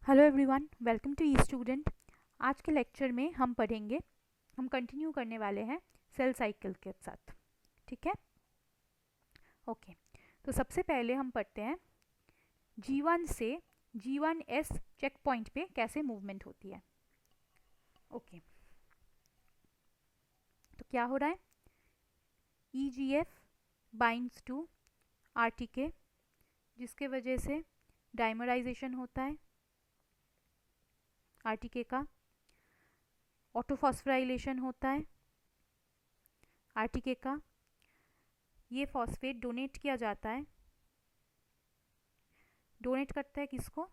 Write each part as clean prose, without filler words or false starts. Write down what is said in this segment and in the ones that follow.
Hello everyone, welcome to E student. आज के lecture में हम कंटिन्यू करने वाले हैं सेल साइकिल के साथ। ठीक है, ओके। तो सबसे पहले हम पढ़ते हैं G1 से G1S चेक पॉइंट पे कैसे मूवमेंट होती है। ओके, तो क्या हो रहा है, EGF बाइंड्स टू RTK, जिसके वजह से डाइमराइजेशन होता है RTK का, ऑटोफॉस्फोराइलेशन होता है RTK का। ये फॉस्फेट डोनेट किया जाता है, डोनेट करता है किसको,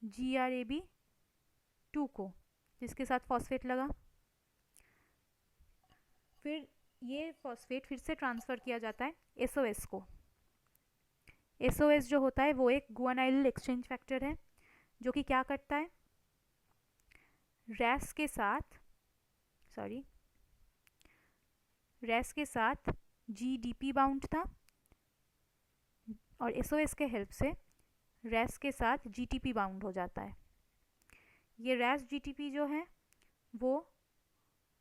GRAB2 को, जिसके साथ फॉस्फेट लगा। फिर ये फॉस्फेट फिर से ट्रांसफ़र किया जाता है SOS को। SOS जो होता है वो एक गुआनाइल एक्सचेंज फैक्टर है, जो कि क्या करता है, रैस के साथ GDP बाउंड था और SOS के हेल्प से रैस के साथ GTP बाउंड हो जाता है। ये रैस GTP जो है वो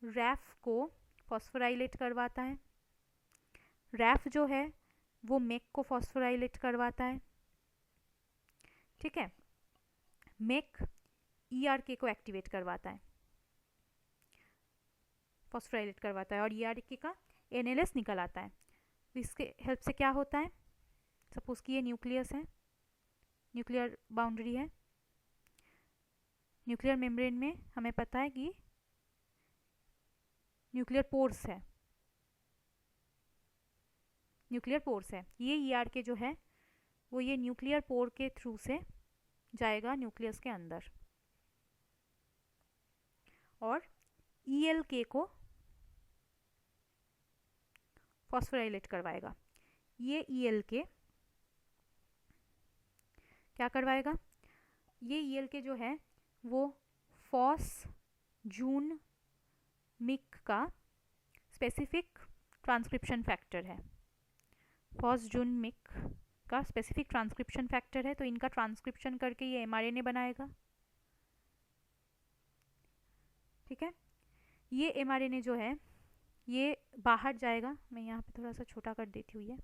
रैफ को फॉस्फोराइलेट करवाता है, रैफ जो है वो मेक को फॉस्फोराइलेट करवाता है। ठीक है, मेक ERK को एक्टिवेट करवाता है, फॉस्फोराइलेट करवाता है, और ERK का NLS निकल आता है। इसके हेल्प से क्या होता है, सपोज कि ये न्यूक्लियस है, न्यूक्लियर बाउंड्री है। न्यूक्लियर मेम्ब्रेन में हमें पता है कि न्यूक्लियर पोर्स है, ये ERK जो है वो ये न्यूक्लियर पोर के थ्रू से जाएगा न्यूक्लियस के अंदर और ELK को फॉस्फोराइलेट करवाएगा। ये ELK क्या करवाएगा, ये ELK जो है वो फॉस जून मिक का स्पेसिफिक ट्रांसक्रिप्शन फैक्टर है, तो इनका ट्रांसक्रिप्शन करके ये mRNA बनाएगा। ठीक है, ये mRNA जो है ये बाहर जाएगा, मैं यहाँ पे थोड़ा सा छोटा कर देती हूँ ये।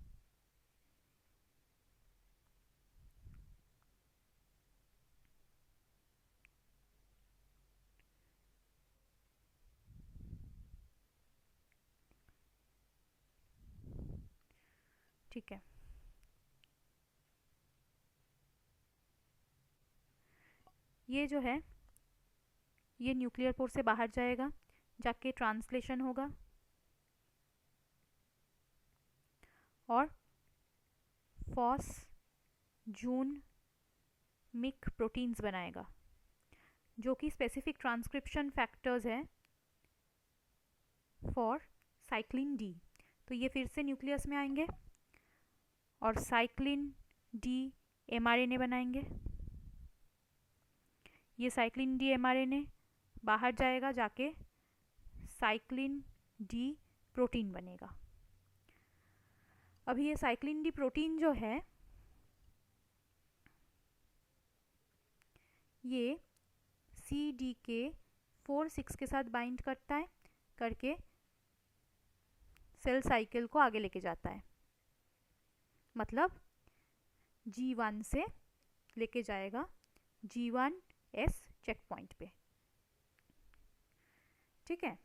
ठीक है, ये जो है ये न्यूक्लियर पोर से बाहर जाएगा, जाके ट्रांसलेशन होगा और फॉस जून मिक प्रोटीन्स बनाएगा, जो कि स्पेसिफिक ट्रांसक्रिप्शन फैक्टर्स है फॉर साइक्लिन डी। तो ये फिर से न्यूक्लियस में आएंगे और साइक्लिन डी mRNA बनाएंगे। ये साइक्लिन डी mRNA बाहर जाएगा, जाके साइक्लिन डी प्रोटीन बनेगा। अभी ये साइक्लिन डी प्रोटीन जो है ये CDK4/6 के साथ बाइंड करता है, करके सेल साइकिल को आगे लेके जाता है, मतलब G1 से लेके जाएगा G1S चेक पॉइंट पे। ठीक है,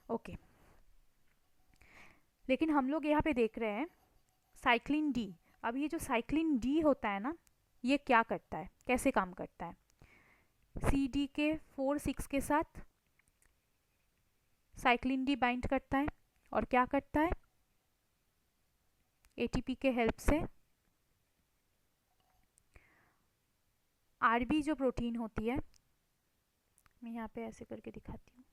ओके। लेकिन हम लोग यहाँ पे देख रहे हैं साइक्लिन डी। अब ये जो साइक्लिन डी होता है ना, ये क्या करता है, कैसे काम करता है, CDK4/6 के साथ साइक्लिन डी बाइंड करता है और क्या करता है, ATP के हेल्प से RB जो प्रोटीन होती है, मैं यहाँ पे ऐसे करके दिखाती हूँ,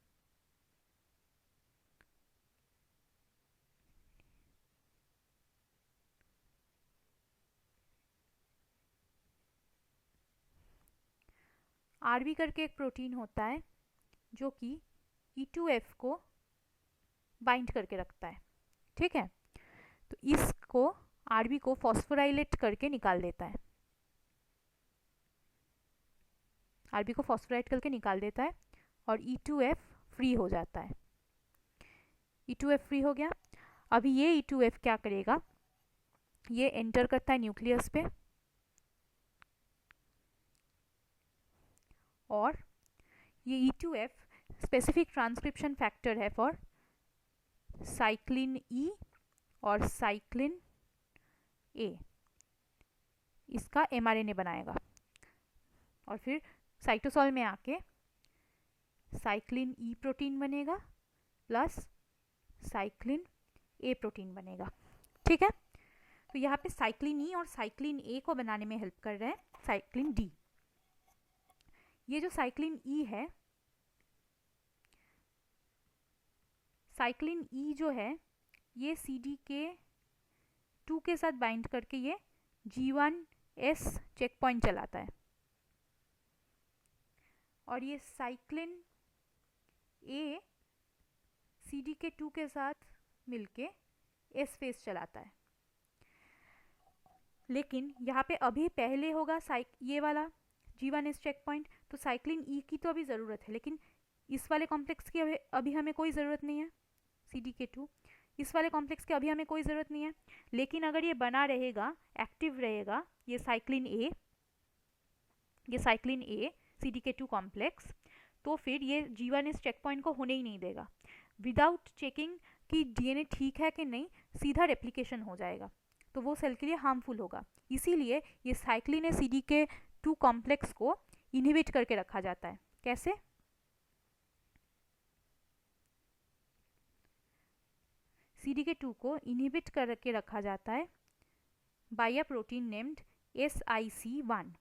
RB करके एक प्रोटीन होता है जो कि E2F को बाइंड करके रखता है। ठीक है, तो इसको RB को फॉस्फोराइलेट करके निकाल देता है। आरबी को फॉस्फोराइलेट करके निकाल देता है और E2F फ्री हो जाता है। E2F फ्री हो गया। अभी ये E2F क्या करेगा, ये एंटर करता है न्यूक्लियस पे और ये E2F स्पेसिफिक ट्रांसक्रिप्शन फैक्टर है फॉर साइक्लिन E और साइक्लिन A। इसका mRNA बनाएगा और फिर साइटोसॉल में आके साइक्लिन E प्रोटीन बनेगा प्लस साइक्लिन A प्रोटीन बनेगा। ठीक है, तो यहाँ पे साइक्लिन E और साइक्लिन A को बनाने में हेल्प कर रहे हैं साइक्लिन D। ये जो साइक्लिन E है, साइक्लिन E जो है ये CDK2 के साथ बाइंड करके ये G1S चेक पॉइंट चलाता है और ये साइक्लिन A CDK2 के साथ मिलके S फेज चलाता है। लेकिन यहाँ पे अभी पहले होगा ये वाला G1S चेक पॉइंट, तो साइक्लिन E की तो अभी ज़रूरत है, लेकिन इस वाले कॉम्प्लेक्स की अभी हमें कोई ज़रूरत नहीं है। CDK2 इस वाले कॉम्प्लेक्स की अभी हमें कोई ज़रूरत नहीं है। लेकिन अगर ये बना रहेगा, एक्टिव रहेगा ये साइक्लिन A CDK2 कॉम्प्लेक्स, तो फिर ये G1S चेक पॉइंट को होने ही नहीं देगा। विदाउट चेकिंग कि DNA ठीक है कि नहीं, सीधा रेप्लिकेशन हो जाएगा, तो वो सेल के लिए हार्मफुल होगा। इसीलिए ये साइक्लिन A CDK2 कॉम्प्लेक्स को इनहिबिट करके रखा जाता है। कैसे? CDK2 को इनहिबिट करके रखा जाता है bye a protein named SIC1,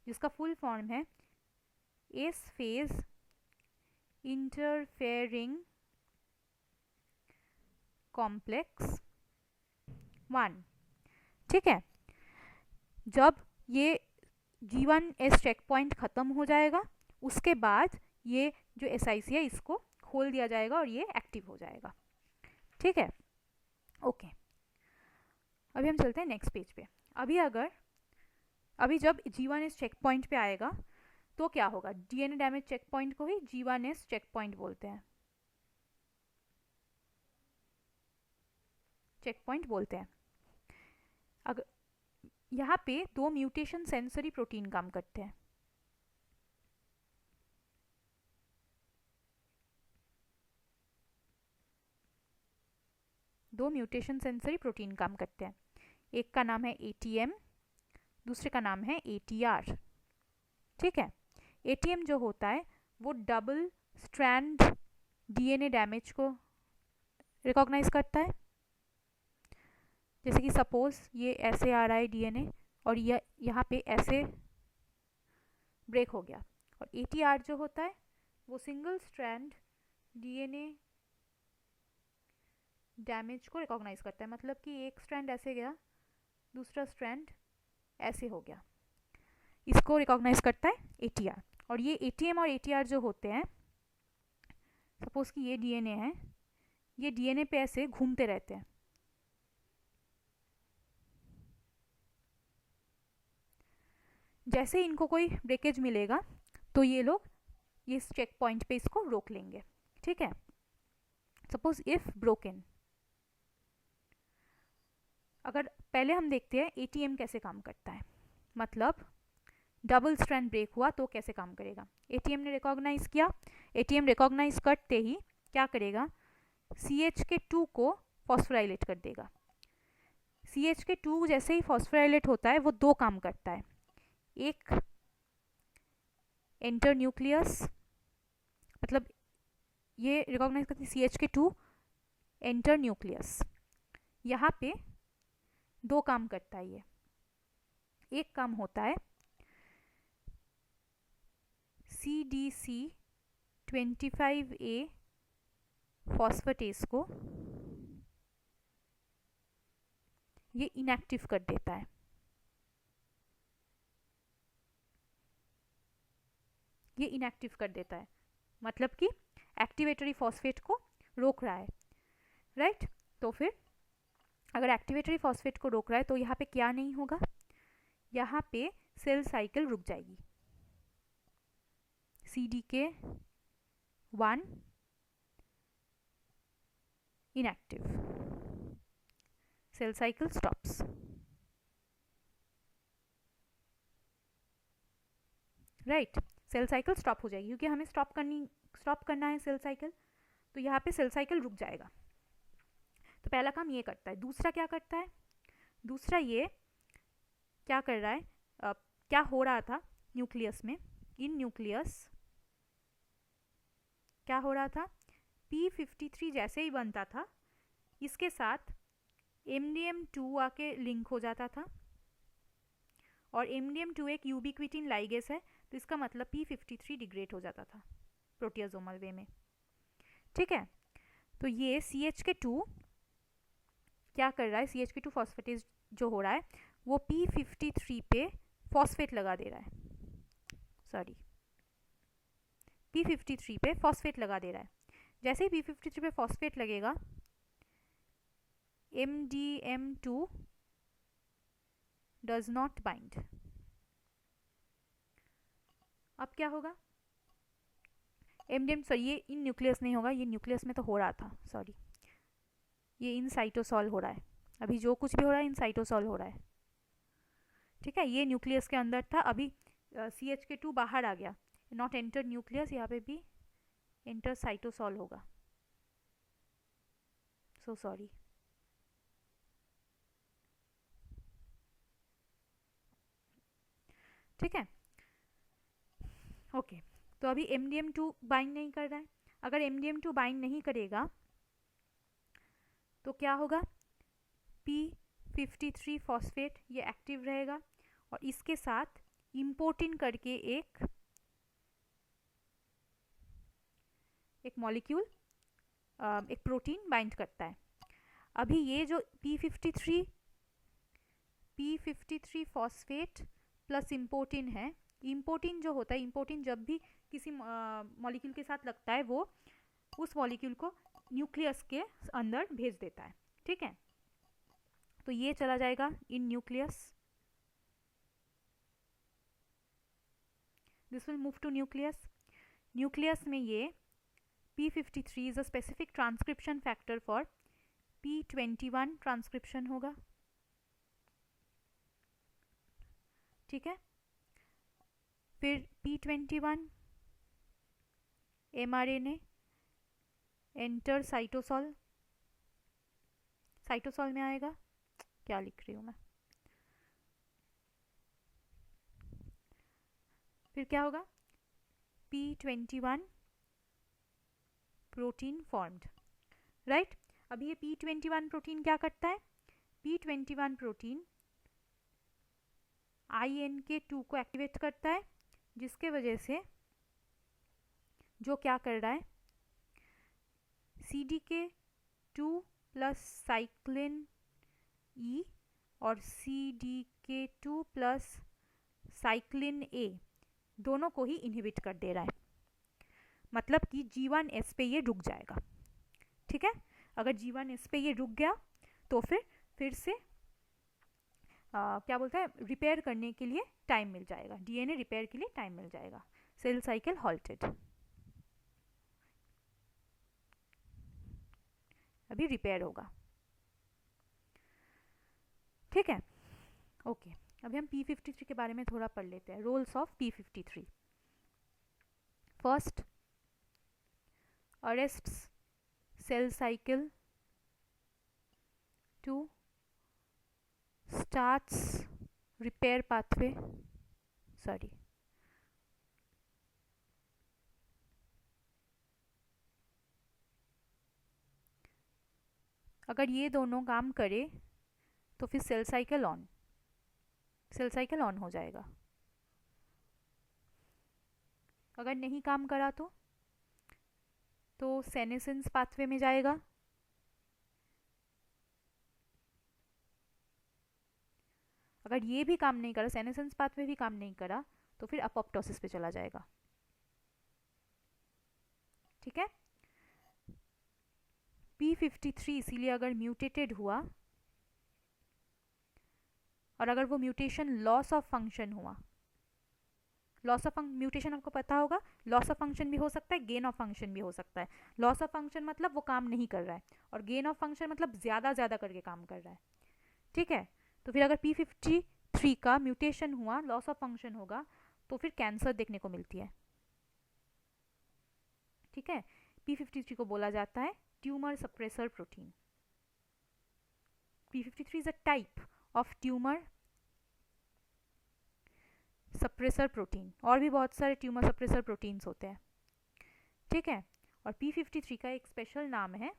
जिसका फुल फॉर्म है एस फेज इंटरफेयरिंग कॉम्प्लेक्स 1। ठीक है, जब ये G1S चेक पॉइंट ख़त्म हो जाएगा उसके बाद ये जो SIC है इसको खोल दिया जाएगा और ये एक्टिव हो जाएगा। ठीक है, ओके। अभी हम चलते हैं नेक्स्ट पेज पे। अभी जब G1S चेक पॉइंट पे आएगा तो क्या होगा, DNA डैमेज चेक पॉइंट को ही G1S चेक पॉइंट बोलते हैं, अगर यहाँ पे दो म्यूटेशन सेंसरी प्रोटीन काम करते हैं। एक का नाम है ATM, दूसरे का नाम है ATR। ठीक है, ATM जो होता है वो डबल स्ट्रैंड DNA डैमेज को रिकॉग्नाइज करता है। जैसे कि सपोज ये ऐसे आ रहा है DNA और यहाँ पे ऐसे ब्रेक हो गया, और ATR जो होता है वो सिंगल स्ट्रैंड DNA डैमेज को रिकॉग्नाइज करता है। मतलब कि एक स्ट्रैंड ऐसे गया, दूसरा स्ट्रैंड ऐसे हो गया, इसको रिकॉग्नाइज करता है ATR। और ये ATM और ATR जो होते हैं, सपोज कि ये DNA है, ये DNA पे ऐसे घूमते रहते हैं। जैसे इनको कोई ब्रेकेज मिलेगा तो ये लोग इस चेक पॉइंट पे इसको रोक लेंगे। ठीक है, सपोज इफ ब्रोकन। अगर पहले हम देखते हैं ATM कैसे काम करता है, मतलब डबल स्ट्रैंड ब्रेक हुआ तो कैसे काम करेगा। ATM ने रिकॉग्नाइज किया, ATM रिकॉग्नाइज करते ही क्या करेगा, CH2 को फॉस्फोराइलेट कर देगा। CH2 जैसे ही फॉस्फोराइलेट होता है वो दो काम करता है, एक एंटर न्यूक्लियस, मतलब ये रिकॉग्नाइज करती है CH2 एंटर न्यूक्लियस। यहाँ पे दो काम करता है ये। एक काम होता है CDC25A फॉस्फेटेस को ये इनएक्टिव कर देता है। मतलब कि एक्टिवेटरी फॉस्फेट को रोक रहा है, राइट। तो फिर अगर एक्टिवेटरी फॉस्फेट को रोक रहा है तो यहाँ पे क्या नहीं होगा, यहाँ पे सेल साइकिल रुक जाएगी। CDK1 inactive, cell cycle stops. Right, cell cycle stop हो जाएगी क्योंकि हमें स्टॉप करना है सेल साइकिल, तो यहाँ पे सेल साइकिल रुक जाएगा। तो पहला काम ये करता है। दूसरा क्या करता है? दूसरा ये क्या कर रहा है, क्या हो रहा था न्यूक्लियस में, इन न्यूक्लियस क्या हो रहा था, P53 जैसे ही बनता था इसके साथ MDM2 आके लिंक हो जाता था, और MDM2 एक यूबिक्विटिन लाइगेस है, तो इसका मतलब P53 डिग्रेड हो जाता था प्रोटियाजोमल वे में। ठीक है, तो ये CH2 क्या कर रहा है, CH2 फॉस्फेटेज जो हो रहा है वो P53 पे फॉस्फेट लगा दे रहा है, सॉरी P53 पे फॉस्फेट लगा दे रहा है। जैसे ही P53 पे फॉस्फेट लगेगा MDM2 डज नॉट बाइंड। अब क्या होगा, MDM, सॉरी ये इन न्यूक्लियस नहीं होगा, ये न्यूक्लियस में तो हो रहा था, सॉरी ये इन साइटोसॉल हो रहा है, अभी जो कुछ भी हो रहा है इन साइटोसॉल हो रहा है। ठीक है, ये न्यूक्लियस के अंदर था, अभी CH2 बाहर आ गया, नॉट एंटर न्यूक्लियस, यहाँ पे भी एंटर साइटोसॉल होगा, सो सॉरी। ठीक है, ओके, तो अभी MDM2 बाइंड नहीं कर रहा है। अगर MDM2 बाइंड नहीं करेगा तो क्या होगा, P53 फॉस्फेट ये एक्टिव रहेगा और इसके साथ इम्पोर्टिन करके एक मॉलिक्यूल, एक प्रोटीन बाइंड करता है। अभी ये जो P53 फॉस्फेट प्लस इम्पोर्टिन है, इम्पोर्टिन जो होता है, इम्पोर्टिन जब भी किसी मॉलिक्यूल के साथ लगता है वो उस मॉलिक्यूल को न्यूक्लियस के अंदर भेज देता है। ठीक है, तो ये चला जाएगा in nucleus, this will move to nucleus. Nucleus में ये P53 is a specific transcription factor for P21 transcription होगा। ठीक है, फिर P21 mRNA enter cytosol, cytosol में आएगा, क्या लिख रही हूँ मैं, फिर क्या होगा, P21 प्रोटीन फॉर्म्ड। राइट, अभी ये P21 प्रोटीन क्या करता है, P21 प्रोटीन INK2 को एक्टिवेट करता है, जिसके वजह से जो क्या कर रहा है, CDK2 प्लस साइक्लिन E और CDK2 प्लस साइक्लिन A दोनों को ही इनहिबिट कर दे रहा है, मतलब कि G1S पे ये रुक जाएगा। ठीक है, अगर G1S पे ये रुक गया तो फिर से क्या बोलते हैं, रिपेयर करने के लिए टाइम मिल जाएगा, DNA रिपेयर के लिए टाइम मिल जाएगा, सेल साइकिल हॉल्टेड, अभी रिपेयर होगा। ठीक है, ओके, अभी हम P53 के बारे में थोड़ा पढ़ लेते हैं, roles of P53। First, arrests cell cycle, 2 starts repair pathway, sorry अगर ये दोनों काम करे तो फिर सेल साइकिल ऑन हो जाएगा। अगर नहीं काम करा तो सेनेसेंस पाथवे में जाएगा, अगर ये भी काम नहीं करा, सेनेसेंस पाथवे भी काम नहीं करा, तो फिर अपोप्टोसिस पे चला जाएगा। ठीक है, P53 इसीलिए अगर म्यूटेटेड हुआ और अगर वो म्यूटेशन लॉस ऑफ फंक्शन हुआ लॉस ऑफ म्यूटेशन आपको पता होगा, लॉस ऑफ फंक्शन भी हो सकता है, गेन ऑफ फंक्शन भी हो सकता है। लॉस ऑफ फंक्शन मतलब वो काम नहीं कर रहा है, और गेन ऑफ फंक्शन मतलब ज़्यादा करके काम कर रहा है। ठीक है, तो फिर अगर p53 का म्यूटेशन हुआ, लॉस ऑफ फंक्शन होगा, तो फिर कैंसर देखने को मिलती है। ठीक है, p53 को बोला जाता है tumour suppressor protein. p53 is a type of tumour suppressor protein, और भी बहुत सारे ट्यूमर सप्रेसर प्रोटीन्स होते हैं। ठीक है, और p53 का एक स्पेशल नाम है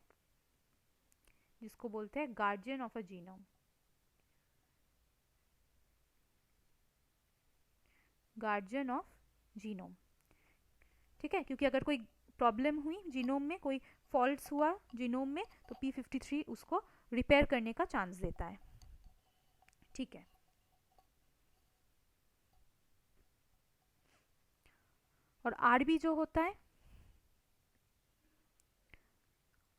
जिसको बोलते हैं guardian of a genome. Guardian of genome. ठीक है, क्योंकि अगर कोई प्रॉब्लम हुई जीनोम में, कोई फॉल्ट्स हुआ जीनोम में, तो p53 उसको रिपेयर करने का चांस देता है। ठीक है, और आरबी जो होता है,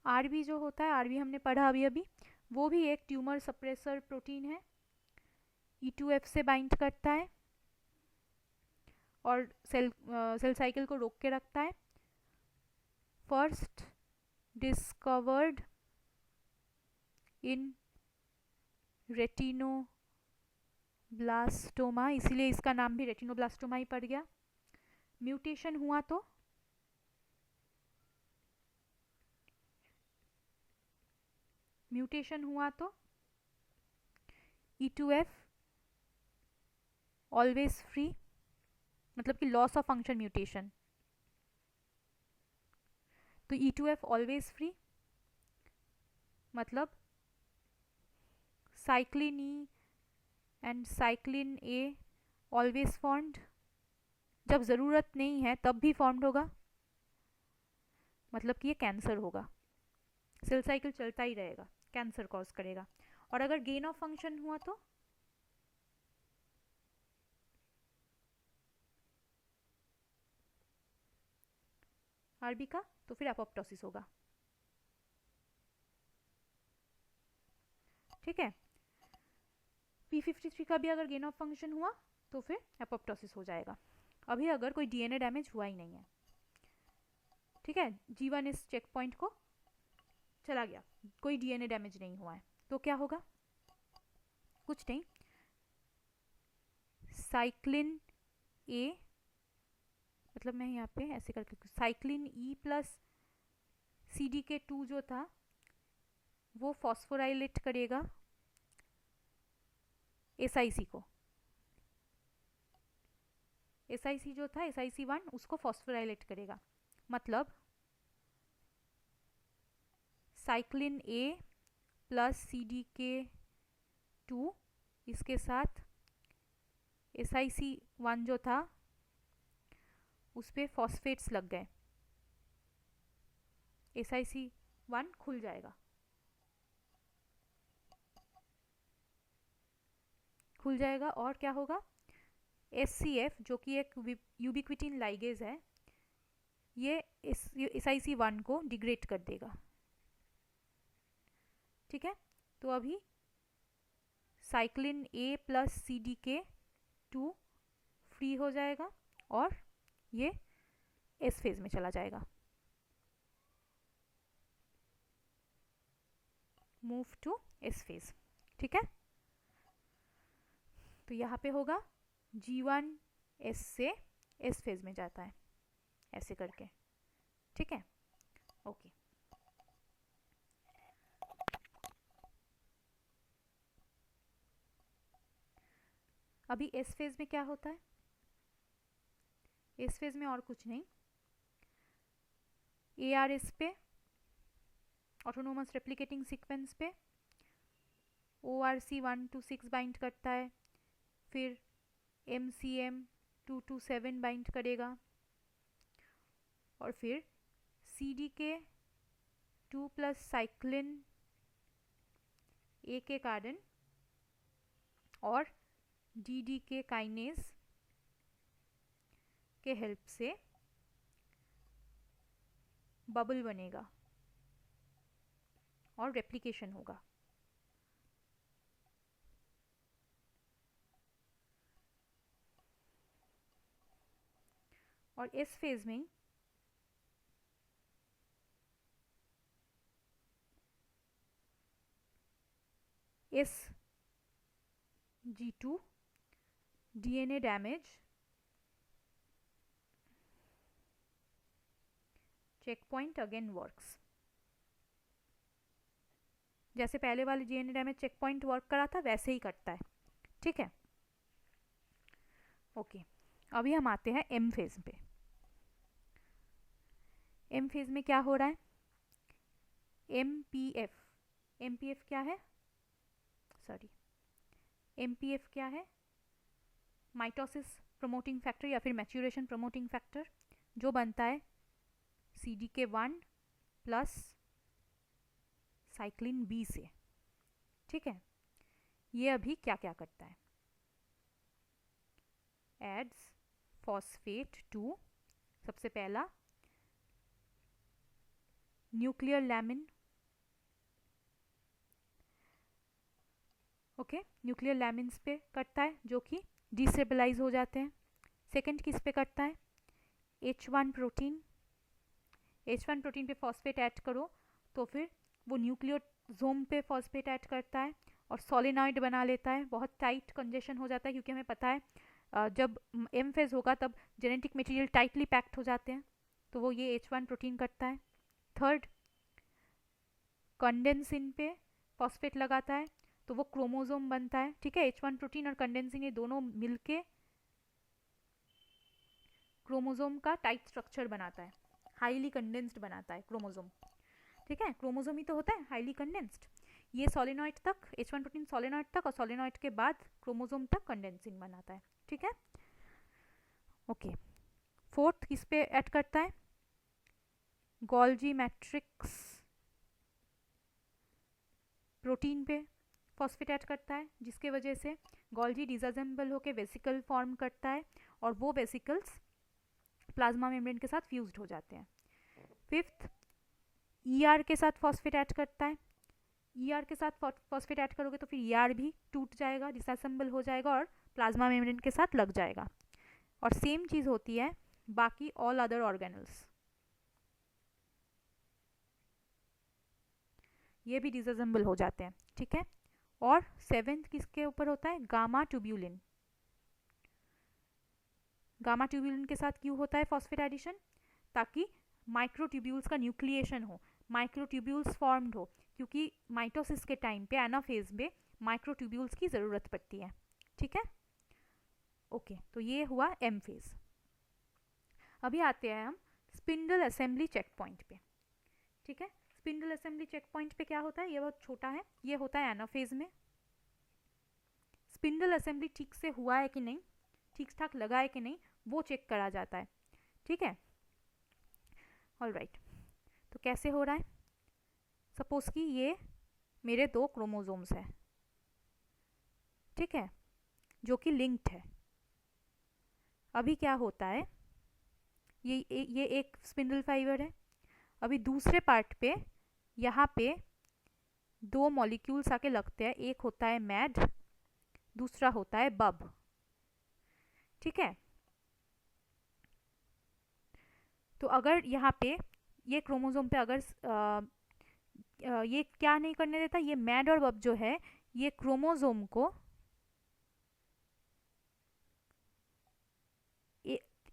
आरबी जो होता है, आरबी हमने पढ़ा अभी अभी, वो भी एक ट्यूमर सप्रेसर प्रोटीन है। E2F से बाइंड करता है और सेल साइकिल को रोक के रखता है। फर्स्ट डिस्कवर्ड इन रेटिनोब्लास्टोमा, इसीलिए इसका नाम भी रेटिनोब्लास्टोमा ही पड़ गया। म्यूटेशन हुआ तो E2F ऑलवेज फ्री, मतलब कि लॉस ऑफ फंक्शन म्यूटेशन, तो E2F ऑलवेज फ्री मतलब cyclin E and cyclin a always formed, जब ज़रूरत नहीं है तब भी फॉर्म्ड होगा, मतलब कि ये कैंसर होगा। सेल साइकिल चलता ही रहेगा, कैंसर कॉज करेगा। और अगर गेन ऑफ फंक्शन हुआ तो आरबी का, तो फिर एपोप्टोसिस होगा। ठीक है, p53 का भी अगर गेन ऑफ फंक्शन हुआ तो फिर एपोप्टोसिस हो जाएगा। अभी अगर कोई डीएनए डैमेज हुआ ही नहीं है, ठीक है, G1 इस चेक पॉइंट को चला गया, कोई डीएनए डैमेज नहीं हुआ है, तो क्या होगा? कुछ नहीं, साइक्लिन ए, मतलब मैं यहाँ पे ऐसे करके साइक्लिन ई प्लस CDK2 जो था वो फॉस्फोराइलेट करेगा SIC को, SIC जो था SIC1 उसको फॉस्फोराइलेट करेगा, मतलब साइक्लिन ए प्लस CDK2 इसके साथ SIC1 जो था उस पर फॉस्फेट्स लग गए, SIC1 खुल जाएगा, और क्या होगा? SCF जो कि एक यूबिक्विटिन लाइगेज है, ये SIC1 को डिग्रेड कर देगा। ठीक है, तो अभी cyclin A plus CDK2 free हो जाएगा और ये S फेज में चला जाएगा, मूव टू S फेज। ठीक है, तो यहाँ पे होगा G1 S से S फेज में जाता है ऐसे करके। ठीक है, ओके। अभी S फेज में क्या होता है? S फेज में और कुछ नहीं, ARS पे, ऑटोनोमस रेप्लिकेटिंग सीक्वेंस पे ORC126 बाइंड करता है, फिर MCM227 बाइंड करेगा, और फिर CDK2 प्लस साइक्लिन A के कारण और DDK काइनेज के हेल्प से बबल बनेगा और रेप्लिकेशन होगा। और इस फेज में इस G2 DNA damage check point again works. जैसे पहले वाले DNA damage check point work करा था वैसे ही करता है, ठीक है। ओके, अभी हम आते हैं M फेज पे। M फेज में क्या हो रहा है? MPF क्या है? MPF क्या है? माइटोसिस प्रमोटिंग फैक्टर या फिर मैच्यूरेशन प्रमोटिंग फैक्टर, जो बनता है CDK1 प्लस साइक्लिन B से, ठीक है। ये अभी क्या क्या करता है? एड्स फॉस्फेट टू, सबसे पहला nuclear lamin, okay, nuclear lamins पे करता है जो कि डिस्टेबलाइज हो जाते हैं। सेकंड किस पे करता है? H1 protein. H1 प्रोटीन पे फॉस्फेट ऐड करो तो फिर वो न्यूक्लियोसोम पे फॉस्फेट ऐड करता है और सोलेनॉइड बना लेता है। बहुत टाइट कंजेशन हो जाता है क्योंकि हमें पता है जब M फेज होगा तब जेनेटिक मटेरियल टाइटली पैक्ड हो जाते हैं, तो वो ये H1 प्रोटीन करता है। थर्ड, कंडेंसिन पे फॉस्फेट लगाता है तो वो क्रोमोसोम बनता है, ठीक है। H1 प्रोटीन और कंडेंसिन ये दोनों मिलके क्रोमोसोम का टाइट स्ट्रक्चर बनाता है, हाईली कंडेंस्ड बनाता है क्रोमोसोम, ठीक है। क्रोमोसोम ही तो होता है हाईली कंडेंस्ड। ये सोलेनॉइड तक, H1 प्रोटीन सोलेनॉइड तक और सोलेनॉइड के बाद क्रोमोसोम तक कंडेंसिन बनाता है, ठीक है। ओके, फोर्थ किस पे ऐड करता है? गोल्जी मैट्रिक्स प्रोटीन पे फॉस्फेट ऐड करता है, जिसके वजह से गोल्जी डिसअसेंबल होकर वेसिकल फॉर्म करता है और वो वेसिकल्स प्लाज्मा मेम्ब्रेन के साथ फ्यूज्ड हो जाते हैं। फिफ्थ, ER के साथ फॉस्फेट ऐड करता है। ER के साथ फॉस्फेट ऐड करोगे तो फिर ER भी टूट जाएगा, डिसअसेंबल हो जाएगा और प्लाज्मा मेम्ब्रेन के साथ लग जाएगा। और सेम चीज़ होती है बाकी ऑल अदर ऑर्गेनल्स, ये भी डिसअसेंबल हो जाते हैं, ठीक है। और सेवेंथ किसके ऊपर होता है? Gamma tubulin. गामा ट्यूब्यूलिन के साथ क्यों होता है फॉस्फेट एडिशन? ताकि माइक्रोट्यूब्यूल्स का न्यूक्लिएशन हो, माइक्रोट्यूब्यूल्स फॉर्म्ड हो, क्योंकि माइटोसिस के टाइम पे एनाफेज में माइक्रोट्यूब्यूल्स की ज़रूरत पड़ती है, ठीक है। ओके, तो ये हुआ M फेज। अभी आते हैं हम स्पिंडल असेंबली चेक पॉइंट पे, ठीक है। स्पिंडल असेंबली चेक पॉइंट पे क्या होता है? ये बहुत छोटा है, ये होता है एनाफेज में। स्पिंडल असेंबली ठीक से हुआ है कि नहीं, ठीक ठाक लगा है कि नहीं, वो चेक करा जाता है, ठीक है। ऑलराइट, तो कैसे हो रहा है? सपोज कि ये मेरे 2 क्रोमोसोम्स हैं, ठीक है, जो कि लिंक्ड है। अभी क्या होता है, ये एक स्पिंडल फाइबर है। अभी दूसरे पार्ट पे यहाँ पे 2 मॉलिक्यूल्स आके लगते हैं, एक होता है मैड, दूसरा होता है बब, ठीक है। तो अगर यहाँ पे ये क्रोमोसोम पे अगर ये क्या नहीं करने देता, ये मैड और बब जो है ये क्रोमोसोम को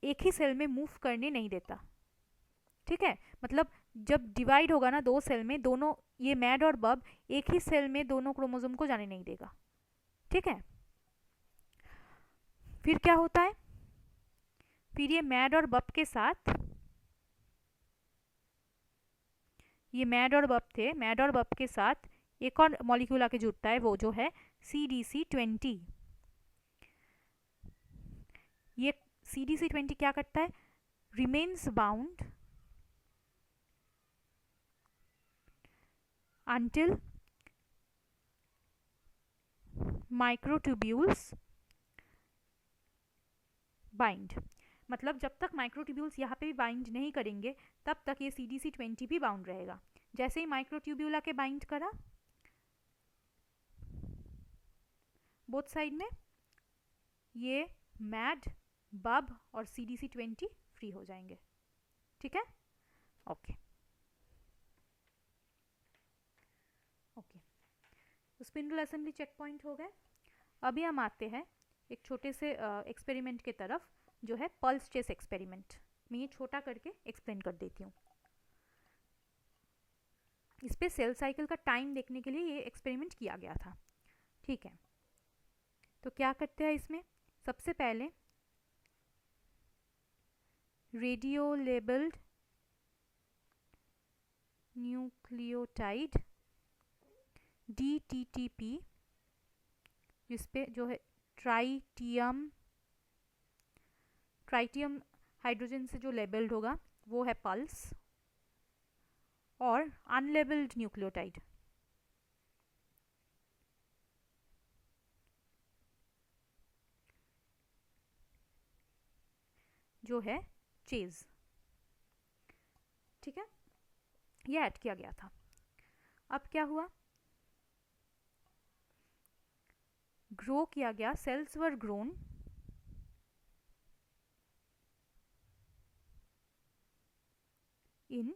एक ही सेल में मूव करने नहीं देता, ठीक है। मतलब जब डिवाइड होगा ना 2 सेल में, दोनों ये मैड और बब एक ही सेल में दोनों क्रोमोसोम को जाने नहीं देगा, ठीक है। फिर क्या होता है? फिर ये मैड और बब के साथ, ये मैड और बब थे, मैड और बब के साथ एक और मॉलिक्यूल आके जुड़ता है, वो जो है CDC20। ये CDC20 क्या करता है? Remains bound until microtubules bind. मतलब जब तक माइक्रोट्यूब्यूल्स यहाँ पे भी बाइंड नहीं करेंगे तब तक ये CDC20 भी बाउंड रहेगा। जैसे ही माइक्रोट्यूब्यूल आके बाइंड करा बोथ साइड में, ये मैड, बब और CDC20 फ्री हो जाएंगे। ठीक है, ओके ओके। तो स्पिंडल असेंबली चेक पॉइंट हो गए। अभी हम आते हैं एक छोटे से एक्सपेरिमेंट के तरफ, जो है पल्स चेस एक्सपेरिमेंट। मैं ये छोटा करके एक्सप्लेन कर देती हूँ। इस पे सेल साइकिल का टाइम देखने के लिए ये एक्सपेरिमेंट किया गया था। ठीक है, तो क्या करते हैं इसमें, सबसे पहले रेडियो लेबल्ड न्यूक्लियोटाइड DTTP, जिस पे जो है ट्राइटियम हाइड्रोजन से जो लेबल्ड होगा वो है पल्स, और अनलेबल्ड न्यूक्लियोटाइड जो है चेज। ठीक है, ये ऐड किया गया था। अब क्या हुआ, ग्रो किया गया, cells were grown in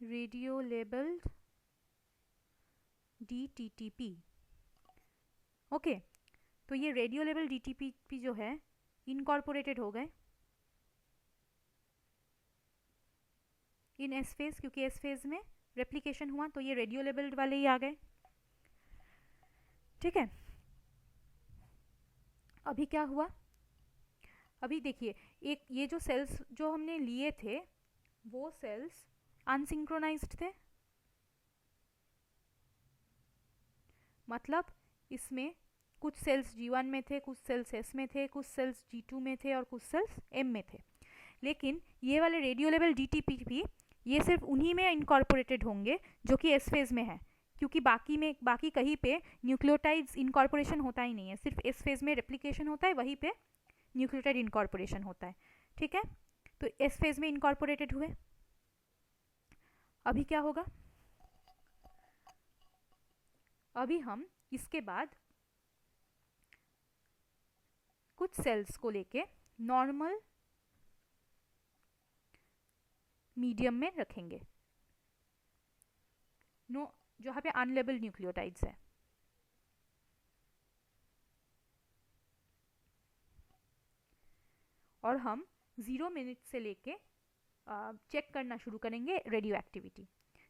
radio labelled DTTP। Okay, तो ये रेडियो लेबल DTTP जो है इनकॉर्पोरेटेड हो गए इन एस फेज, क्योंकि एस फेज में रेप्लिकेशन हुआ तो ये रेडियो लेबल्ड वाले ही आ गए। ठीक है, अभी क्या हुआ, अभी देखिए, एक ये जो सेल्स जो हमने लिए थे वो सेल्स अनसिंक्रोनाइज्ड थे, मतलब इसमें कुछ सेल्स G1 में थे, कुछ सेल्स S में थे, कुछ सेल्स G2 में थे और कुछ सेल्स M में थे। लेकिन ये वाले रेडियो लेवल DTP ये सिर्फ उन्हीं में इनकॉर्पोरेटेड होंगे जो कि एस फेज में है, क्योंकि बाकी कहीं पे न्यूक्लियोटाइड्स इनकॉर्पोरेशन होता ही नहीं है, सिर्फ एस फेज में रेप्लिकेशन होता है, वहीं पे न्यूक्लियोटाइड इनकॉर्पोरेशन होता है। ठीक है, तो एस फेज में इनकॉर्पोरेटेड हुए। अभी क्या होगा, अभी हम इसके बाद कुछ सेल्स को लेके नॉर्मल मीडियम में रखेंगे, जहाँ पे अनलेबल्ड न्यूक्लियोटाइड्स है, और हम 0 मिनट से लेके चेक करना शुरू करेंगे रेडियो एक्टिविटी,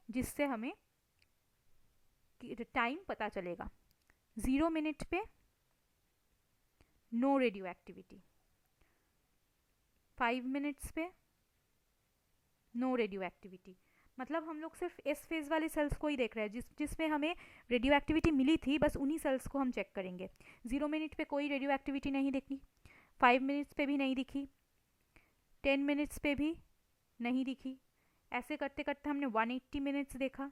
जिससे हमें टाइम पता चलेगा। 0 मिनट पे नो रेडियो एक्टिविटी, 5 मिनट्स पे नो रेडियो एक्टिविटी, मतलब हम लोग सिर्फ एस फेज वाले सेल्स को ही देख रहे हैं जिसमें हमें रेडियो एक्टिविटी मिली थी, बस उन्हीं सेल्स को हम चेक करेंगे। 0 मिनट पे कोई रेडियो एक्टिविटी नहीं दिखी, 5 मिनट्स पे भी नहीं दिखी, 10 मिनट्स पे भी नहीं दिखी। ऐसे करते करते हमने 180 मिनट्स देखा,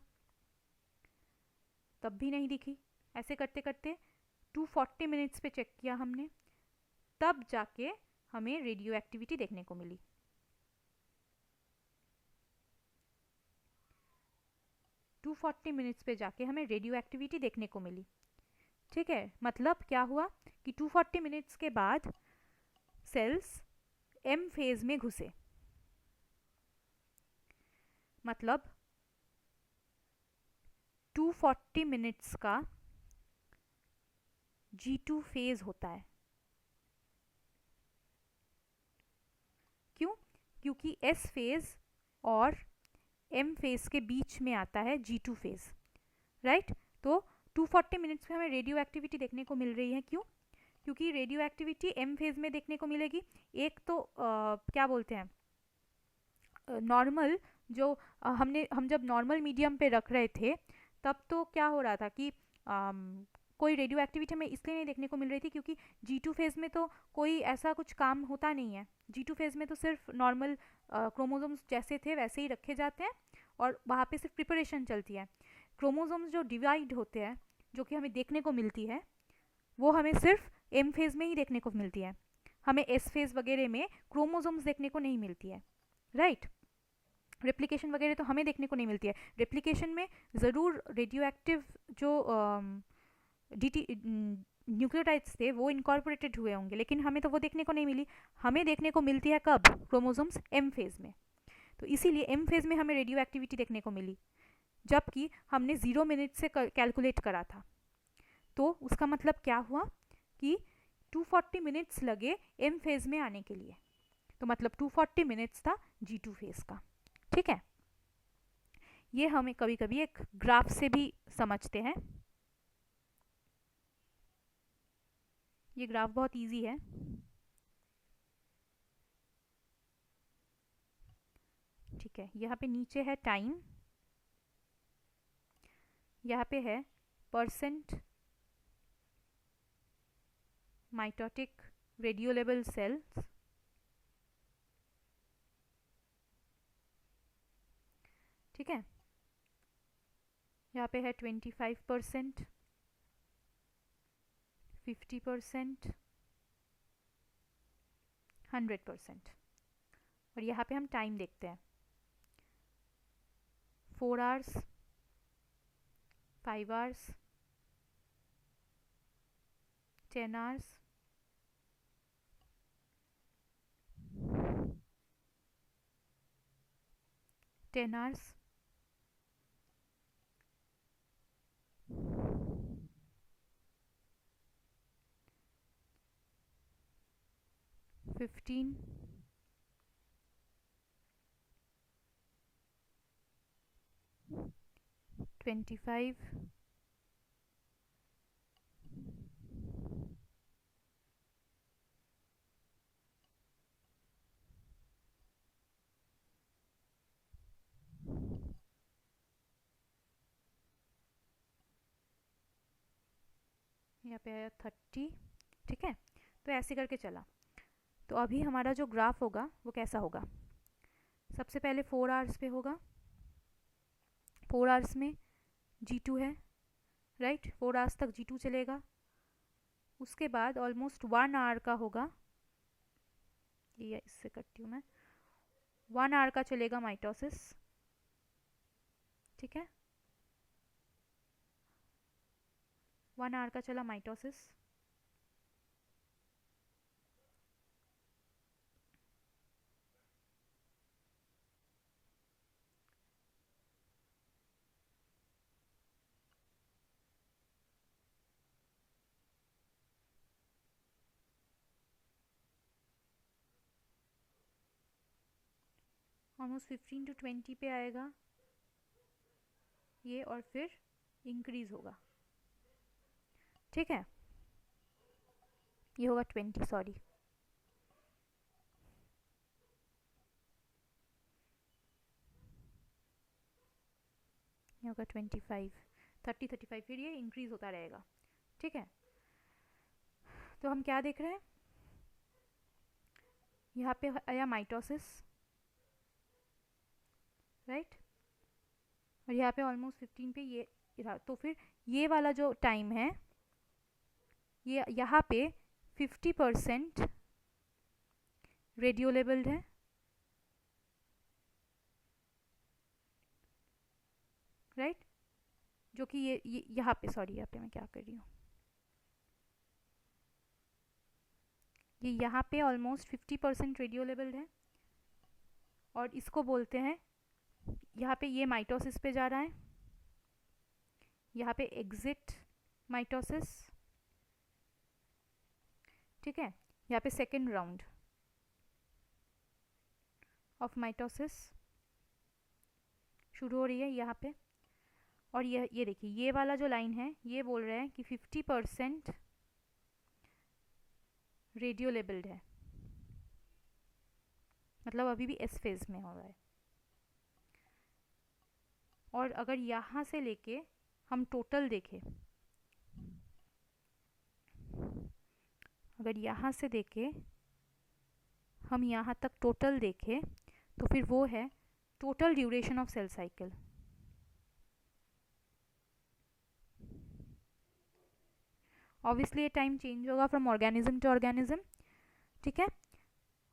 तब भी नहीं दिखी। ऐसे करते करते 240 मिनट्स पे चेक किया हमने, तब जाके हमें रेडियो एक्टिविटी देखने को मिली। 240 मिनट्स पे जाके हमें रेडियो एक्टिविटी देखने को मिली। ठीक है, मतलब क्या हुआ कि 240 मिनट्स के बाद सेल्स एम फेज में घुसे, मतलब 240 मिनट्स का G2 फेज होता है। क्यों? क्योंकि S फेज और M फेज के बीच में आता है G2 फेज, राइट। तो 240 मिनट्स में हमें रेडियो एक्टिविटी देखने को मिल रही है। क्यों? क्योंकि रेडियो एक्टिविटी M फेज में देखने को मिलेगी। एक तो क्या बोलते हैं, नॉर्मल जो हम जब नॉर्मल मीडियम पे रख रहे थे तब तो क्या हो रहा था कि कोई रेडियो एक्टिविटी हमें इसलिए नहीं देखने को मिल रही थी क्योंकि G2 फेज में तो कोई ऐसा कुछ काम होता नहीं है। G2 फेज में तो सिर्फ नॉर्मल क्रोमोसोम्स जैसे थे वैसे ही रखे जाते हैं और वहाँ पे सिर्फ प्रिपरेशन चलती है। क्रोमोसोम्स जो डिवाइड होते हैं, जो कि हमें देखने को मिलती है, वो हमें सिर्फ M फेज में ही देखने को मिलती है। हमें S फेज वगैरह में क्रोमोसोम्स देखने को नहीं मिलती है, राइट। रेप्लिकेशन वगैरह तो हमें देखने को नहीं मिलती है। रेप्लिकेशन में ज़रूर रेडियो एक्टिव जो न्यूक्लियोटाइड्स थे वो इनकॉर्पोरेटेड हुए होंगे, लेकिन हमें तो वो देखने को नहीं मिली। हमें देखने को मिलती है कब? क्रोमोसोम्स एम फेज में। तो इसीलिए एम फेज में हमें रेडियो एक्टिविटी देखने को मिली, जबकि हमने 0 मिनट से कैलकुलेट करा था। तो उसका मतलब क्या हुआ कि 240 मिनट्स लगे एम फेज में आने के लिए। तो मतलब 240 मिनट्स था G2 फेज का। ठीक है, ये हमें कभी कभी एक ग्राफ से भी समझते हैं। ये ग्राफ बहुत इजी है। ठीक है, यहाँ पे नीचे है टाइम, यहाँ पे है परसेंट माइटोटिक रेडियोलेबल सेल्स, ठीक है। यहाँ पे है 25%, 50%, 100%। और यहाँ पे हम टाइम देखते हैं, 4 आवर्स, 5 आवर्स, 10 आवर्स, 10 आवर्स, 15, 25, यहाँ पे है 30। ठीक है, तो ऐसे करके चला। तो अभी हमारा जो ग्राफ होगा वो कैसा होगा? सबसे पहले 4 आवर्स पे होगा, 4 आवर्स में G2 है, राइट। 4 आवर्स तक G2 चलेगा। उसके बाद ऑलमोस्ट 1 आवर का होगा, ये इससे करती हूँ मैं, 1 आवर का चलेगा माइटोसिस। ठीक है, 1 आवर का चला माइटोसिस। ऑलमोस्ट 15 to 20 पे आएगा ये, और फिर इंक्रीज होगा। ठीक है, ये होगा 20, सॉरी, ये होगा 25, 30, 35, फिर ये इंक्रीज होता रहेगा। ठीक है, तो हम क्या देख रहे हैं? यहाँ पे आया माइटोसिस, राइट, और यहाँ पे ऑलमोस्ट 15 पे ये रहा। तो फिर ये वाला जो टाइम है, ये यहाँ पे 50% रेडियो लेबल्ड है, राइट, जो कि ये यहाँ पे, सॉरी यहाँ पे मैं क्या कर रही हूँ, ये यहाँ पे ऑलमोस्ट 50% रेडियो लेबल्ड है। और इसको बोलते हैं, यहाँ पे ये माइटोसिस पे जा रहा है, यहाँ पे एग्जिट माइटोसिस। ठीक है, यहाँ पे सेकेंड राउंड ऑफ माइटोसिस शुरू हो रही है यहाँ पे। और ये देखिए, ये वाला जो लाइन है ये बोल रहा है कि 50% रेडियो लेबल्ड है, मतलब अभी भी एस फेज में हो रहा है। और अगर यहाँ से लेके हम टोटल देखें, अगर यहाँ से देखें हम यहाँ तक टोटल देखें, तो फिर वो है total duration of cell cycle. Obviously ये टाइम चेंज होगा फ्रॉम ऑर्गेनिज्म टू ऑर्गेनिज्म। ठीक है,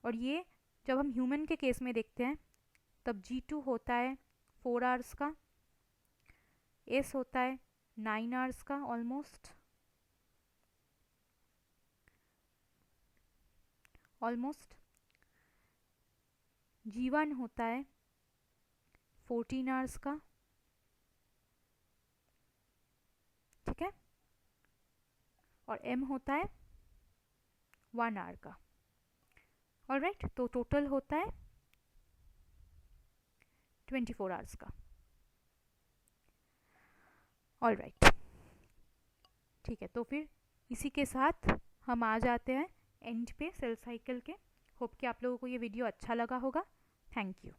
और ये जब हम ह्यूमन के केस में देखते हैं तब G2 होता है 4 आवर्स का, S होता है 9 आवर्स का ऑलमोस्ट, ऑलमोस्ट। G1 होता है 14 आवर्स का, ठीक है, और M होता है 1 आवर का। ऑलराइट, तो टोटल होता है 24 आवर्स का। ऑलराइट, ठीक है, तो फिर इसी के साथ हम आ जाते हैं एंड पे सेल साइकिल के। होप कि आप लोगों को ये वीडियो अच्छा लगा होगा। Thank you.